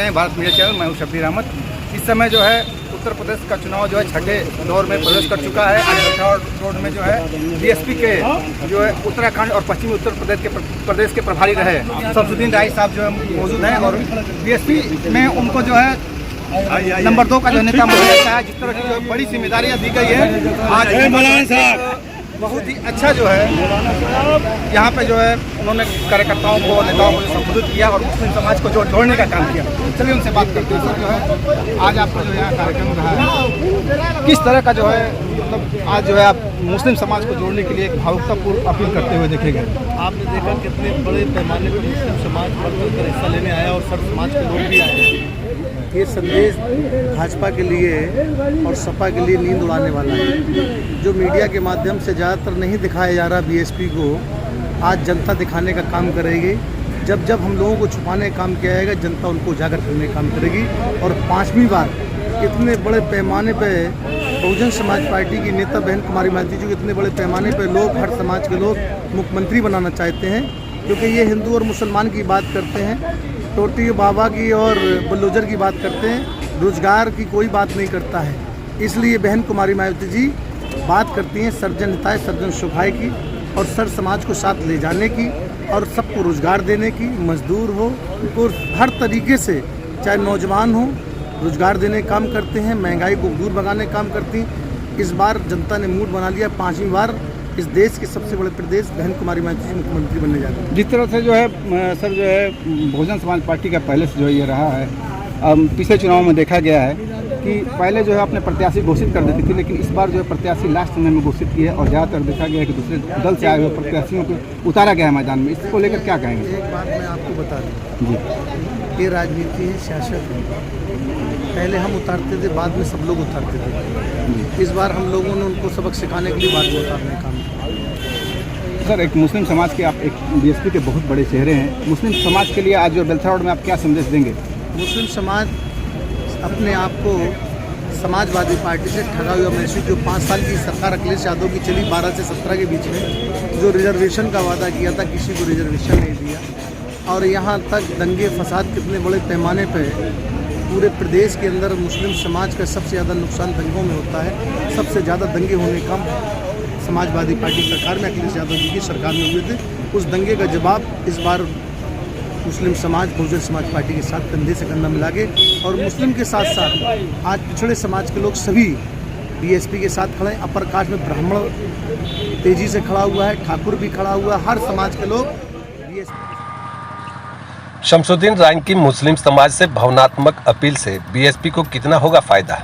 हैं Bharat media channel. मैं हूं शब्बीर अहमद। इस समय जो है उत्तर प्रदेश का चुनाव जो है छठे दौर में प्रवेश कर चुका है। आज बेलथौर रोड में जो है बीएसपी के जो है उत्तराखंड और पश्चिमी उत्तर प्रदेश के प्रभारी रहे शमसुद्दीन राय साहब जो है मौजूद हैं और बीएसपी में उनको जो है नंबर 2 का जो नेता माना जाता है। जिस तरह की जो बड़ी जिम्मेदारियाँ दी गई है, आज बहुत ही अच्छा जो है यहाँ पे जो है उन्होंने कार्यकर्ताओं को नेताओं को संबोधित किया और मुस्लिम समाज को जोड़ने का काम किया। चलिए उनसे बात करते हैं। सर जो है आज आपका जो यहाँ कार्यक्रम रहा है, किस तरह का जो है मतलब आज जो है आप मुस्लिम समाज को जोड़ने के लिए एक भावुकतापूर्ण अपील करते हुए देखे गए। आपने देखा कितने बड़े पैमाने पर मुस्लिम समाज बढ़कर हिस्सा लेने आया और सब समाज के लोग भी आए। ये संदेश भाजपा के लिए और सपा के लिए नींद उड़ाने वाला है। जो मीडिया के माध्यम से ज़्यादातर नहीं दिखाया जा रहा बीएसपी को, आज जनता दिखाने का काम करेगी। जब जब हम लोगों को छुपाने का काम किया जाएगा, जनता उनको उजागर करने का काम करेगी। और 5वीं बार इतने बड़े पैमाने पे बहुजन समाज पार्टी की नेता बहन कुमारी माइती जी को इतने बड़े पैमाने पे लोग, हर समाज के लोग मुख्यमंत्री बनाना चाहते हैं, क्योंकि ये हिंदू और मुसलमान की बात करते हैं, टोटी बाबा की और बुलडोजर की बात करते हैं, रोजगार की कोई बात नहीं करता है। इसलिए बहन कुमारी मायावती जी बात करती हैं सर्जन हिताय सर्जन सुखाय की और सर समाज को साथ ले जाने की और सबको रोजगार देने की। मजदूर हो उनको हर तरीके से, चाहे नौजवान हो, रोजगार देने का काम करते हैं, महंगाई को दूर भगाने का काम करती हैं। इस बार जनता ने मूड बना लिया, 5वीं बार इस देश के सबसे बड़े प्रदेश बहन कुमारी माइती जी मुख्यमंत्री बनने जा रहे हैं। जिस तरह से जो है सर जो है बहुजन समाज पार्टी का पहले से जो ये रहा है, पिछले चुनाव में देखा गया है कि पहले जो है अपने प्रत्याशी घोषित कर देती थी, लेकिन इस बार जो है प्रत्याशी लास्ट समय में घोषित किया और ज़्यादातर देखा गया है कि दूसरे दल से आए हुए प्रत्याशियों को उतारा गया है मैदान में। इसको लेकर क्या कहेंगे? एक बात मैं आपको बता दूँ जी, ये राजनीति है, सियासत है। पहले हम उतारते थे, बाद में सब लोग उतारते थे। इस बार हम लोगों ने उनको सबक सिखाने के लिए बाद में उतारने का काम किया। सर एक मुस्लिम समाज के आप एक बीएसपी के बहुत बड़े चेहरे हैं, मुस्लिम समाज के लिए आज जो बेलथौर रोड में आप क्या संदेश देंगे? मुस्लिम समाज अपने आप को समाजवादी पार्टी से ठगा हुआ महसूस, जो 5 साल की सरकार अखिलेश यादव की चली 12 से 17 के बीच में, जो रिजर्वेशन का वादा किया था, किसी को रिजर्वेशन नहीं दिया। और यहाँ तक दंगे फसाद कितने बड़े पैमाने पर पूरे प्रदेश के अंदर मुस्लिम समाज का सबसे ज़्यादा नुकसान दंगों में होता है। सबसे ज़्यादा दंगे होने का समाजवादी पार्टी सरकार में, अखिलेश यादव जी की सरकार में हुए थे। उस दंगे का जवाब इस बार मुस्लिम समाज बहुजन समाज पार्टी के साथ कंधे से कंधा मिला के, और मुस्लिम के साथ साथ आज पिछड़े समाज के लोग सभी बीएसपी के साथ खड़े हैं। अपर कास्ट में ब्राह्मण तेजी से खड़ा हुआ है, ठाकुर भी खड़ा हुआ है, हर समाज के लोग बीएसपी। शमसुद्दीन राय की मुस्लिम समाज से भावनात्मक अपील से बीएसपी को कितना होगा फायदा?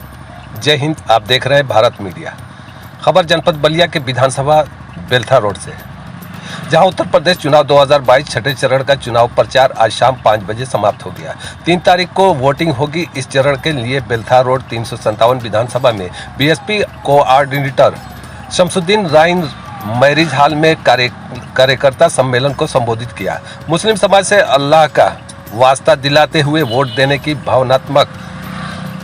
जय हिंद, आप देख रहे हैं भारत मीडिया। खबर जनपद बलिया के विधानसभा बेलथौर रोड से, जहां उत्तर प्रदेश चुनाव 2022 छठे चरण का चुनाव प्रचार आज शाम 5 बजे समाप्त हो गया। 3 तारीख को वोटिंग होगी। इस चरण के लिए बेलथौर रोड 357 विधानसभा में बीएसपी कोऑर्डिनेटर शमसुद्दीन राय मैरिज हॉल में कार्यकर्ता सम्मेलन को संबोधित किया। मुस्लिम समाज से अल्लाह का वास्ता दिलाते हुए वोट देने की भावनात्मक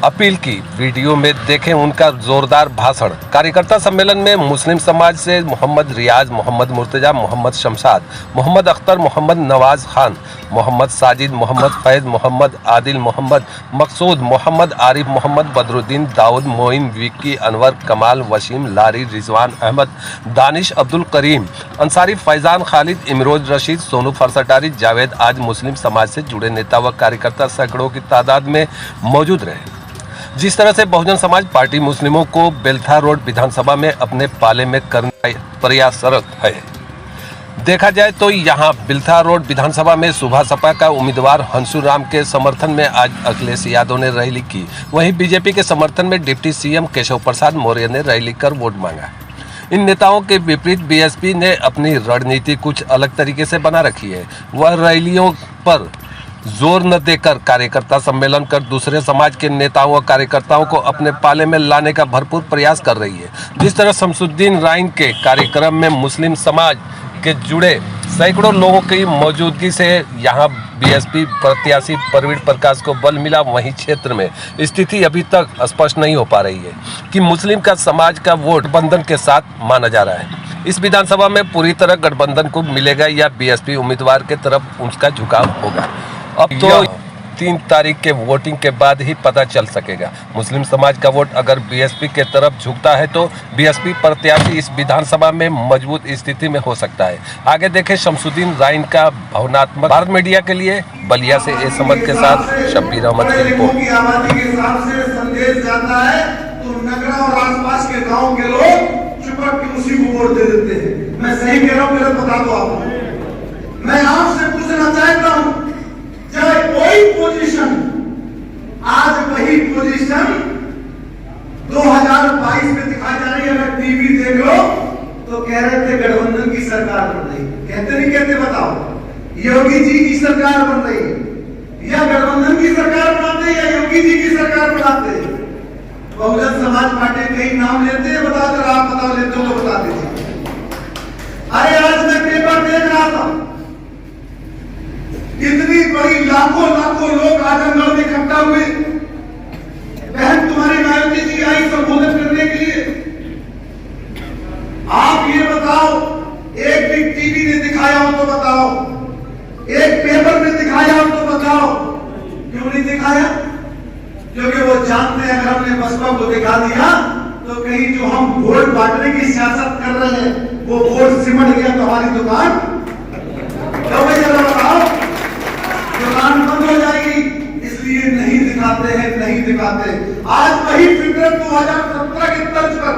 अपील की। वीडियो में देखें उनका जोरदार भाषण। कार्यकर्ता सम्मेलन में मुस्लिम समाज से मोहम्मद रियाज, मोहम्मद मुर्तजा, मोहम्मद शमशाद, मोहम्मद अख्तर, मोहम्मद नवाज खान, मोहम्मद साजिद, मोहम्मद फैज, मोहम्मद आदिल, मोहम्मद मकसूद, मोहम्मद आरिफ, मोहम्मद बदरुद्दीन, दाऊद, मोइन, विक्की, अनवर, कमाल, वसीम, लारी, रिजवान अहमद, दानिश, अब्दुल करीम, अंसारी, फैजान, खालिद, इमरोज रशीद, सोनू फरसटारी, जावेद आज मुस्लिम समाज से जुड़े नेता व कार्यकर्ता सैकड़ों की तादाद में मौजूद रहे। जिस तरह से बहुजन समाज पार्टी मुस्लिमों को बेलथौर रोड विधानसभा में अपने पाले में करने का प्रयासरत है। देखा जाए तो यहाँ बेलथौर रोड विधानसभा में सुबह सपा का उम्मीदवार हंसू राम के समर्थन में आज अखिलेश यादव ने रैली की। वहीं बीजेपी के समर्थन में डिप्टी सीएम केशव प्रसाद मौर्य ने रैली कर वोट मांगा। इन नेताओं के विपरीत बीएसपी ने अपनी रणनीति कुछ अलग तरीके से बना रखी है। वह रैलियों पर जोर न देकर कार्यकर्ता सम्मेलन कर दूसरे समाज के नेताओं और कार्यकर्ताओं को अपने पाले में लाने का भरपूर प्रयास कर रही है। जिस तरह शमसुद्दीन राय के कार्यक्रम में मुस्लिम समाज के जुड़े सैकड़ों लोगों की मौजूदगी से यहां बीएसपी प्रत्याशी प्रवीण प्रकाश को बल मिला, वहीं क्षेत्र में स्थिति अभी तक स्पष्ट नहीं हो पा रही है कि मुस्लिम का समाज का वोट गठबंधन के साथ माना जा रहा है। इस विधानसभा में पूरी तरह गठबंधन को मिलेगा या बीएसपी उम्मीदवार के तरफ उसका झुकाव होगा। अब तो 3 तारीख के वोटिंग के बाद ही पता चल सकेगा। मुस्लिम समाज का वोट अगर बीएसपी के तरफ झुकता है तो बीएसपी प्रत्याशी इस विधानसभा में मजबूत स्थिति में हो सकता है। आगे देखें शमसुद्दीन राइन का भावनात्मक। भारत मीडिया के लिए बलिया से ए समद के साथ शब्बीर अहमद की रिपोर्ट। की आबादी के हिसाब से संदेश जाता है तो नगरा और आसपास के गांव के लोग चुपक के उसी को वोट दे देते हैं। मैं सही कह रहा हूँ, गलत बता दो आपको। मैं आपसे पूछना चाहता हूँ, चाहे कोई पोजीशन, आज वही पोजीशन 2022 में दिखाई जा रही है। अगर टीवी देख लो तो कह रहे थे गठबंधन की सरकार बन रही, कहते नहीं कहते बताओ? योगी जी की सरकार बन रही है या गठबंधन की सरकार बनाते या योगी जी की सरकार बनाते? बहुजन समाज पार्टी कई नाम लेते हैं, बताकर आप बता लेते हो तो बता दीजिए। अरे आज मैं पेपर देख रहा था, इतनी बड़ी लाखों लोग आजमगढ़ में इकट्ठा हुए। बहन तुम्हारी मायावती जी आई संबोधित करने के लिए। आप ये बताओ, एक भी टीवी ने दिखाया हो तो बताओ, एक पेपर में दिखाया हो तो बताओ, क्यों नहीं दिखाया? क्योंकि वो जानते हैं अगर हमने बसपा को दिखा दिया तो कहीं जो हम वोट बांटने की सियासत कर रहे हैं वो वोट सिमट गया तो हमारी दुकान जरा बताओ, दुकान बंद हो जाएगी। इसलिए नहीं दिखाते हैं, नहीं दिखाते। आज वही फिक्र 2017 के तर्ज पर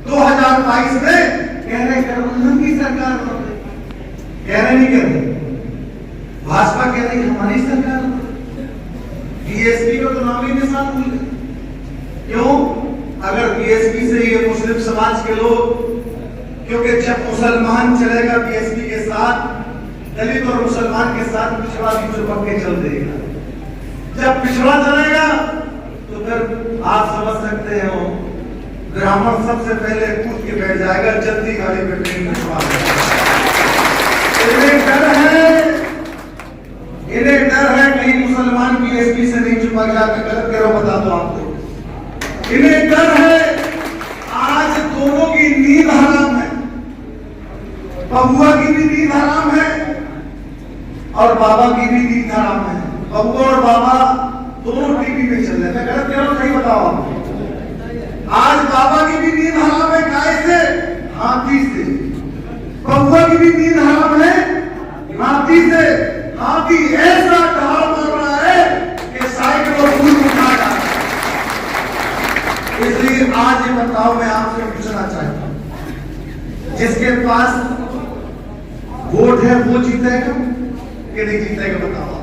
2022 में कह रहे गठबंधन की सरकार बन रही, कह रहे नहीं कह रहे, भाजपा कह रही हमारी सरकार। बीएसपी को तो नाम ही निशान भूल गए। क्यों? अगर बीएसपी से ये मुस्लिम समाज के लोग, क्योंकि जब मुसलमान चलेगा बीएसपी के साथ, दलित और मुसलमान के साथ पिछड़ा भी चुपक के चल देगा। जब पिछड़ा चलेगा तो फिर आप समझ सकते हो ब्राह्मण सबसे पहले कूद के बैठ जाएगा, जल्दी गाड़ी पे ट्रेन में सवार इन्हें डर है कहीं मुसलमान बीएसपी से नहीं चुपक जाकर। गलत कह रहा हूं, बता दो आपको। इन्हें डर है, आज दोनों की नींद हराम है, बबुआ की भी नींद हराम है और बाबा की भी नींद हराम है। बबुआ और बाबा दोनों टीवी पे चल रहे हैं। मैं गलत कह रहा हूं, सही बताओ आप। आज बाबा की भी नींद हराम है, गाय से, हाथी से। बबुआ की भी नींद हराम है, हाथी से। हाथी ऐसा ढाल मार रहा है कि साइकिल और फूल उठा रहा है। इसलिए आज ये बताओ, मैं आपसे पूछना चाहता हूं, जिसके पास वोट है वो जीतेगा कि नहीं जीतेगा? बताओ।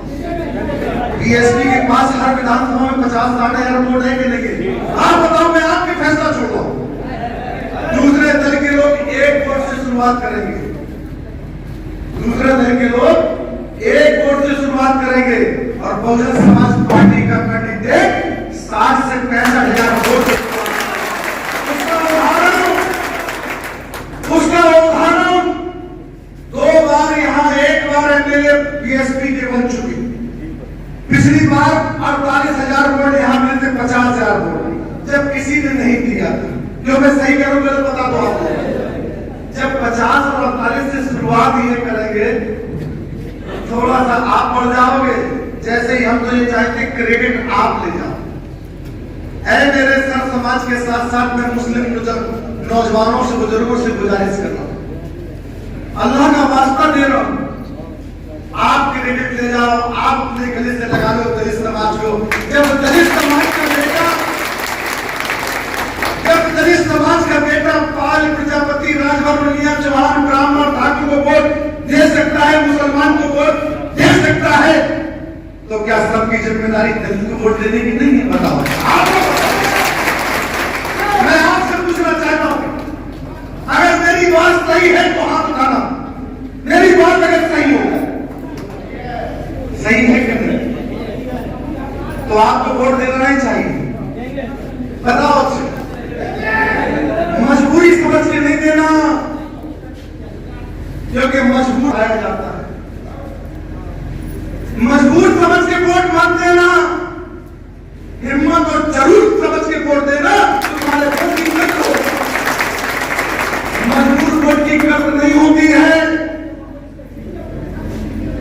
बीएसपी के पास हर विधानसभा में 50-60 हजार वोट है कि नहीं? आप बताओ, मैं आपके फैसला छोड़ रहा हूं। दूसरे दल के लोग एक वोट से शुरुआत करेंगे, दूसरे दल के लोग एक वोट से शुरुआत करेंगे और बहुजन समाज पार्टी का कैंडिडेट 60 से 65 हजार वोट। उसका उदाहरण 2 बार यहाँ, 1 बार एमएलए बीएसपी के बन चुके। पिछली बार 48,000 वोट यहाँ मिलते 50,000 वोट, जब किसी ने नहीं दिया था। जो मैं सही करूँ गलत बता दो आपको। जब 50 और 48 से शुरुआत ये करेंगे, थोड़ा सा आप बढ़ जाओगे। जैसे ही हम तो ये चाहते क्रेडिट आप ले जाओ। ऐ मेरे सर समाज के साथ साथ मैं मुस्लिम नौजवानों से, बुजुर्गों से गुजारिश कर रहा हूं, अल्लाह का वास्ता दे रहा हूं, आप क्रेडिट ले जाओ, आप अपने गले से लगा लो दलित समाज को। जब दलित समाज का बेटा पाल प्रजापति, राजभर मियां चौहान, ब्राह्मण ठाकुर को वोट दे सकता है, मुसलमान को वोट दे सकता है, तो क्या सबकी जिम्मेदारी दलित को वोट देने की नहीं है? बताओ। मैं आपसे पूछना चाहता हूं, अगर मेरी बात सही है तो हाथ उठाना। मेरी बात अगर सही हो, सही है कि नहीं, तो आपको वोट देना ही चाहिए। बताओ, मजबूरी समझ के नहीं देना, क्योंकि मजबूर आया जाता है। मजबूर समझ के वोट मत देना, हिम्मत और जरूर समझ के वोट देना। तुम्हारे वोट की कसर हो, मजबूर वोट की कसर नहीं होती है।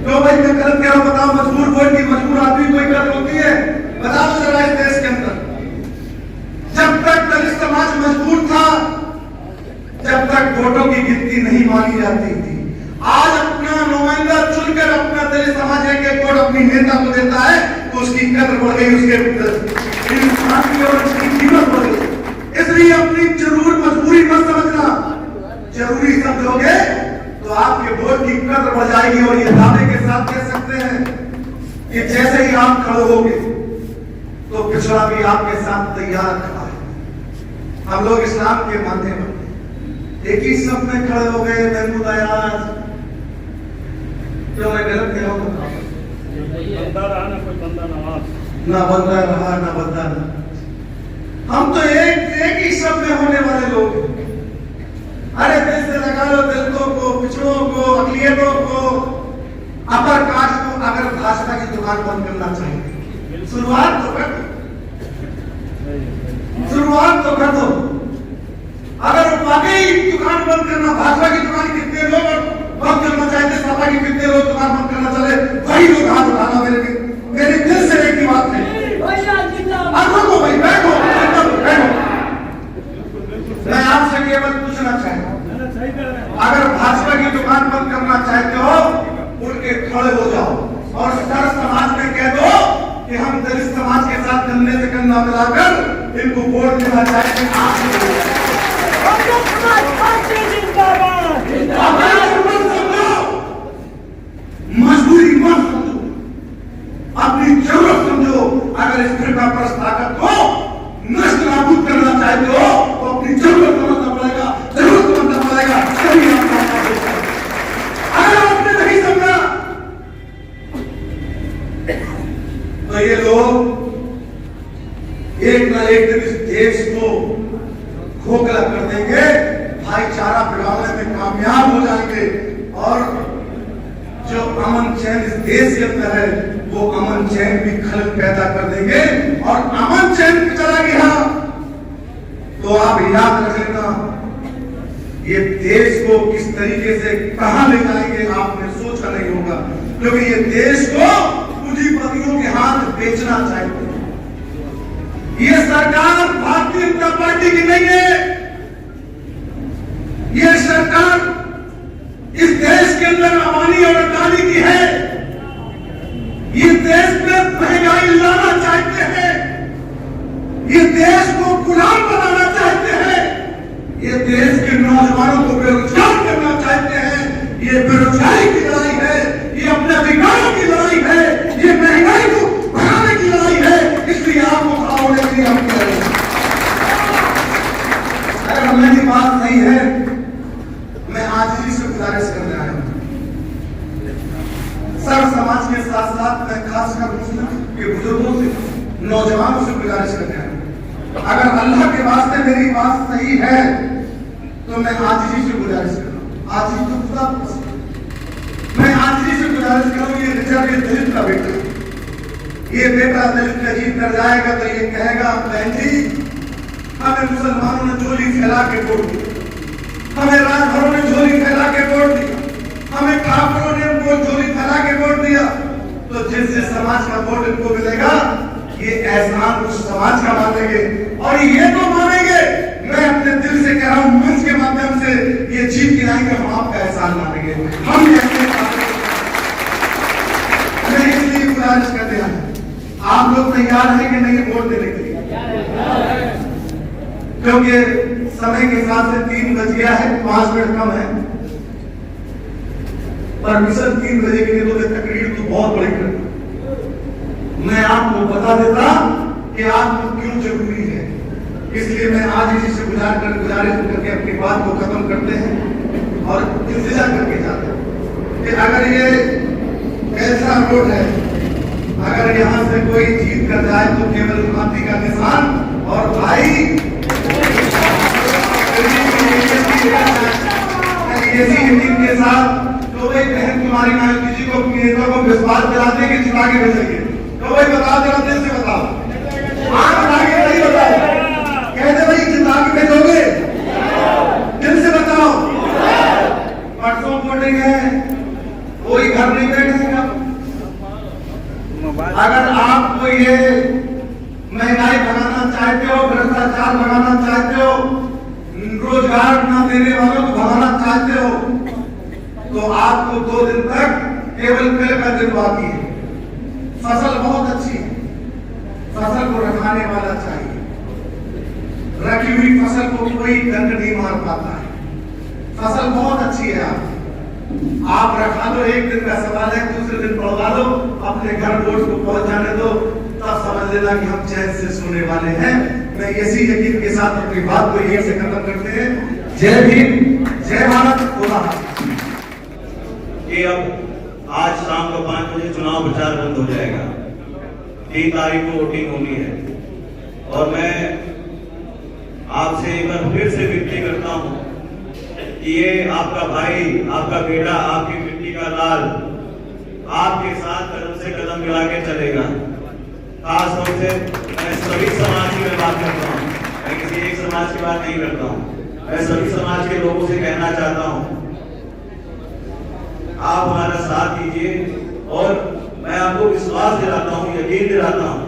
तो भाई मैं गलत कह रहा हूं, बताओ। मजबूर वोट की, मजबूर आदमी कोई कसर अपनी नेता को देता है तो उसकी कद्र बढ़ गई, उसके इंसान की और उसकी कीमत बढ़ गई। इसलिए अपनी जरूर मजबूरी मत समझना, जरूरी समझोगे तो आपके वोट की कद्र बढ़ जाएगी। और ये दावे के साथ कह सकते हैं कि जैसे ही आप खड़े होगे तो पिछड़ा भी आपके साथ तैयार खड़ा है। हम लोग इस्लाम के मानने वाले एक ही शब्द में खड़े हो गए, महमूद अयाज। क्यों मैं गलत कह रहा हूं? बंदा रहा ना कोई बंदा नवाज, ना बंदा रहा ना बंदा ना। हम तो एक ही शब्द में होने वाले लोग हैं। अरे दिल से लगा लो दलितों को, पिछड़ों को, अकलियतों को, अपर कास्ट को। अगर भाजपा की दुकान बंद करना चाहिए, शुरुआत तो कर दो, शुरुआत तो कर दो। अगर वाकई दुकान बंद करना, भाजपा की दुकान कितने लोग बंद करना चाहते, सपा की कितने लोग दुकान बंद करना चाहे, वही लोग हाथ उठाना। मेरे दिल से एक ही बात है, को भाई बैठो, बैठो। मैं आपसे केवल पूछना चाहता हूं, अगर भाजपा की दुकान बंद करना चाहते हो, उनके खड़े हो जाओ और सर समाज में कह दो कि हम दलित समाज के साथ कंधे से कंधा मिलाकर इनको वोट देना चाहते हैं। मजबूरी मत समझो, अपनी जरूरत समझो। अगर इस फिर पर ताकत को नष्ट नाबूद करना चाहते हो तो अपनी जरूरत समझना पड़ेगा, जरूरत समझना पड़ेगा। तभी आप काम कर सकते हैं। अगर आपने नहीं समझा तो ये लोग एक ना एक दिन इस देश को खोखला कर देंगे, भाईचारा बिगाड़ने में कामयाब हो जाएंगे और जो अमन चैन इस देश के अंदर है वो अमन चैन भी खलल पैदा कर देंगे। और अमन चैन चला गया तो आप याद रख लेना, ये देश को किस तरीके से कहां ले जाएंगे आपने सोचा नहीं होगा, क्योंकि ये देश को पूंजीपतियों के हाथ बेचना चाहते हैं। ये सरकार भारतीय जनता पार्टी की नहीं है, ये सरकार इस देश के अंदर अवानी और अडानी की है। ये देश में महंगाई लाना चाहते हैं, ये देश को गुलाम बनाना चाहते हैं, ये देश के नौजवानों को बेरोजगार करना चाहते हैं। ये बेरोजगारी की लड़ाई है, ये अपने अधिकारों की लड़ाई है, ये महंगाई को बढ़ाने की लड़ाई है। इसलिए आपको खड़ा होने के लिए हम कह रहे हैं। अगर मेरी बात नहीं है, मैं आज ही से गुजारिश करने आया हूं। सर्व समाज के साथ साथ मैं खासकर मुस्लिम के बुजुर्गों से, नौजवानों से गुजारिश करने आया हूं। अगर अल्लाह के वास्ते मेरी बात सही है तो मैं आज ही से गुजारिश कर रहा हूं। आज ही तो खुदा मैं आज ही से गुजारिश करूं। ये रिजर्व दलित का बेटा, ये बेटा दलित का जीत कर जाएगा तो ये कहेगा बहन जी हमें मुसलमानों ने झोली फैला के वोट दिया, हमें राजभरों ने झोली फैला के वोट दिया, हमें काफिरों ने उनको झोली फैला के वोट दिया। तो जिस जिस समाज का वोट इनको मिलेगा ये एहसान उस समाज का मानेंगे। और ये तो मानेंगे, मैं अपने दिल से कह रहा हूं, मंच के माध्यम से ये जीत गिराएंगे, हम आपका एहसान मानेंगे। हम मैं इसलिए गुजारिश करते हैं, आप लोग तैयार हैं कि नहीं वोट देने के लिए? क्योंकि समय के हिसाब से 3 बज गया है, 5 मिनट कम है। परमिशन 3 बजे के लिए तो तकरीर तो बहुत बड़ी करता। मैं आपको बता देता कि आपको क्यों जरूरी है। इसलिए मैं आज इसी से गुजारिश करके अपनी बात को खत्म करते हैं और इंतजार करके जाते हैं कि अगर ये ऐसा रोड है, अगर यहाँ से कोई जीत कर जाए तो केवल हाथी का निशान और भाई के साथ तो भाई बहन कुमारी मायावती जी को अपनी नेता को विश्वास दिलाते कि जिता के भेजेंगे। तो भाई बताओ, जरा दिल से बताओ, आंख उठा के नहीं बताओ, कहते भाई जिता के भेजोगे, दिल से बताओ। परसों वोटिंग है, कोई घर नहीं बैठेगा। अगर आपको ये महंगाई भगाना चाहते हो, भ्रष्टाचार भगाना चाहते हो, रोजगार न देने वालों को भगाना चाहते हो, तो आपको 2 दिन तक केवल कल का दिन बाकी है। फसल बहुत अच्छी है, फसल को रखाने वाला चाहिए। रखी हुई फसल को कोई दंड नहीं मार पाता है। फसल बहुत अच्छी है, आप रखा दो, एक दिन का सवाल है, दूसरे दिन पहुंचा दो, अपने घर बोर्ड को पहुंचाने दो, तब समझ लेना कि हम चैन से सोने वाले हैं। मैं इसी यकीन के साथ अपनी बात को यहीं से खत्म करते हैं। जय भीम, जय भारत, खुदा हाफिज। ये अब आज शाम को 5 बजे चुनाव प्रचार बंद हो जाएगा। 3 तारीख को वोटिंग होनी है और मैं आपसे एक बार फिर से विनती करता हूं कि ये आपका भाई, आपका बेटा, आपकी मिट्टी का लाल आपके साथ कदम से कदम मिला के चलेगा। खास तौर से मैं सभी समाज की बात करता हूँ, मैं किसी एक समाज की बात नहीं करता हूँ। मैं सभी समाज के लोगों से कहना चाहता हूँ, आप हमारा साथ दीजिए और मैं आपको विश्वास दिलाता हूँ, यकीन दिलाता हूँ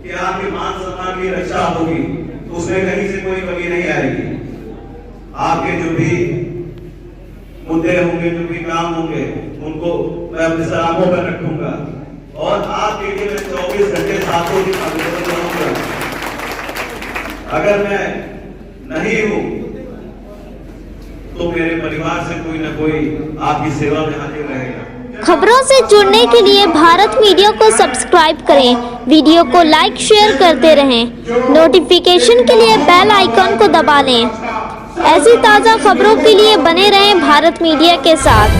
कि आपके मान सम्मान की रक्षा होगी, तो उसमें कहीं से कोई कमी नहीं आएगी। आपके जो भी मुद्दे होंगे, जो भी काम होंगे, उनको मैं अपने सलामों पर रखूंगा और आपके लिए मैं 24 घंटे साथों दिन अवेलेबल रहूंगा। अगर मैं नहीं हूं तो मेरे परिवार से कोई ना कोई आपकी सेवा में हाजिर रहेगा। खबरों से जुड़ने के लिए भारत मीडिया को सब्सक्राइब करें, वीडियो को लाइक शेयर करते रहें, नोटिफिकेशन के लिए बेल आइकन को दबा लें। ऐसी ताज़ा खबरों के लिए बने रहें भारत मीडिया के साथ।